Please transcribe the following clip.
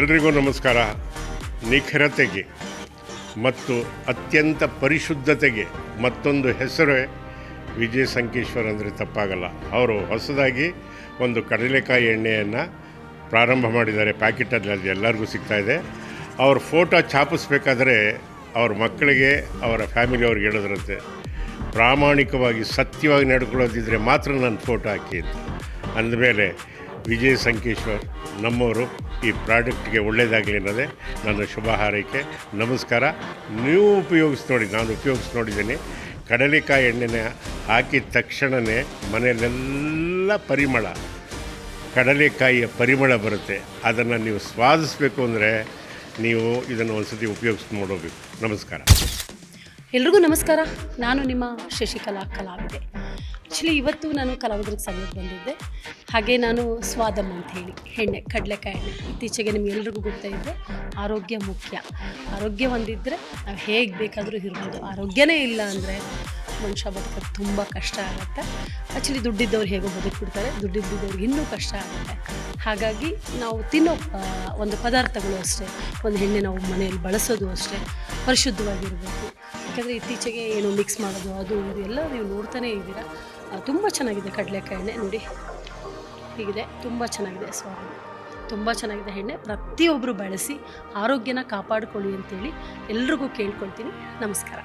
ಎಲ್ರಿಗೂ ನಮಸ್ಕಾರ. ನಿಖರತೆಗೆ ಮತ್ತು ಅತ್ಯಂತ ಪರಿಶುದ್ಧತೆಗೆ ಮತ್ತೊಂದು ಹೆಸರೇ ವಿಜಯ ಸಂಕೇಶ್ವರ್ ಅಂದರೆ ತಪ್ಪಾಗಲ್ಲ. ಅವರು ಹೊಸದಾಗಿ ಒಂದು ಕಡಲೆಕಾಯಿ ಎಣ್ಣೆಯನ್ನು ಪ್ರಾರಂಭ ಮಾಡಿದ್ದಾರೆ. ಪ್ಯಾಕೆಟಲ್ಲಿ ಅದು ಎಲ್ಲರಿಗೂ ಸಿಗ್ತಾಯಿದೆ. ಅವ್ರ ಫೋಟೋ ಛಾಪಿಸ್ಬೇಕಾದ್ರೆ ಅವ್ರ ಮಕ್ಕಳಿಗೆ ಅವರ ಫ್ಯಾಮಿಲಿಯವ್ರಿಗೆ ಹೇಳೋದ್ರಂತೆ, ಪ್ರಾಮಾಣಿಕವಾಗಿ ಸತ್ಯವಾಗಿ ನಡ್ಕೊಳ್ಳೋದಿದ್ದರೆ ಮಾತ್ರ ನನ್ನ ಫೋಟೋ ಹಾಕಿ ಅಂತ. ಅಂದಮೇಲೆ ವಿಜಯ ಸಂಕೇಶ್ವರ್ ನಮ್ಮವರು ಈ ಪ್ರಾಡಕ್ಟ್ಗೆ ಒಳ್ಳೆಯದಾಗಲಿ ಅನ್ನೋದೇ ನನ್ನ ಶುಭ ಹಾರೈಕೆ. ನಮಸ್ಕಾರ. ನೀವು ಉಪಯೋಗಿಸಿ ನೋಡಿ, ನಾನು ಉಪಯೋಗಿಸಿ ನೋಡಿದ್ದೀನಿ. ಕಡಲೆಕಾಯಿ ಎಣ್ಣೆನ ಹಾಕಿದ ತಕ್ಷಣವೇ ಮನೆಯಲ್ಲೆಲ್ಲ ಪರಿಮಳ, ಕಡಲೆಕಾಯಿಯ ಪರಿಮಳ ಬರುತ್ತೆ. ಅದನ್ನು ನೀವು ಸ್ವಾದಿಸಬೇಕು ಅಂದರೆ ನೀವು ಇದನ್ನು ಒಂದು ಸತಿ ಉಪಯೋಗಿಸಿ ನೋಡಬೇಕು. ನಮಸ್ಕಾರ. ಎಲ್ರಿಗೂ ನಮಸ್ಕಾರ. ನಾನು ನಿಮ್ಮ ಶಶಿಕಲಾ ಕಲಾವಿದೆ. ಆ್ಯಕ್ಚುಲಿ ಇವತ್ತು ನಾನು ಕಲಾವಿದರಿಗೆ ಸಂಘಕ್ಕೆ ಬಂದಿದ್ದೆ. ಹಾಗೆ ನಾನು ಸ್ವಾದಮ್ ಅಂತ ಹೇಳಿ ಎಣ್ಣೆ, ಕಡಲೆಕಾಯಿ ಎಣ್ಣೆ. ಇತ್ತೀಚೆಗೆ ನಿಮಗೆಲ್ರಿಗೂ ಗೊತ್ತಾಯಿದೆ, ಆರೋಗ್ಯ ಮುಖ್ಯ. ಆರೋಗ್ಯ ಹೊಂದಿದ್ದರೆ ನಾವು ಹೇಗೆ ಬೇಕಾದರೂ ಇರ್ಬೋದು. ಆರೋಗ್ಯನೇ ಇಲ್ಲ ಅಂದರೆ ಮನುಷ್ಯ ಬದುಕೋದು ತುಂಬ ಕಷ್ಟ ಆಗುತ್ತೆ. ಆ್ಯಕ್ಚುಲಿ ದುಡ್ಡಿದ್ದವ್ರು ಹೇಗೋ ಬದುಕ್ಬಿಡ್ತಾರೆ, ದುಡ್ಡಿದ್ದವ್ರಿಗೆ ಇನ್ನೂ ಕಷ್ಟ ಆಗುತ್ತೆ. ಹಾಗಾಗಿ ನಾವು ತಿನ್ನೋ ಒಂದು ಪದಾರ್ಥಗಳು ಅಷ್ಟೇ, ಒಂದು ಎಣ್ಣೆ ನಾವು ಮನೆಯಲ್ಲಿ ಬಳಸೋದು ಅಷ್ಟೇ ಪರಿಶುದ್ಧವಾಗಿರಬೇಕು. ಯಾಕಂದರೆ ಇತ್ತೀಚೆಗೆ ಏನು ಮಿಕ್ಸ್ ಮಾಡೋದು ಅದು ಇದು ಎಲ್ಲ ನೀವು ನೋಡ್ತಾನೇ ಇದ್ದೀರಾ. ತುಂಬ ಚೆನ್ನಾಗಿದೆ ಕಡಲೆಕಾಯಿ ಎಣ್ಣೆ, ನೋಡಿ ಹೀಗಿದೆ, ತುಂಬ ಚೆನ್ನಾಗಿದೆ. ಸ್ವಾದ ತುಂಬ ಚೆನ್ನಾಗಿದೆ ಎಣ್ಣೆ. ಪ್ರತಿಯೊಬ್ಬರು ಬಳಸಿ ಆರೋಗ್ಯನ ಕಾಪಾಡಿಕೊಳ್ಳಿ ಅಂತೇಳಿ ಎಲ್ರಿಗೂ ಕೇಳ್ಕೊಳ್ತೀನಿ. ನಮಸ್ಕಾರ.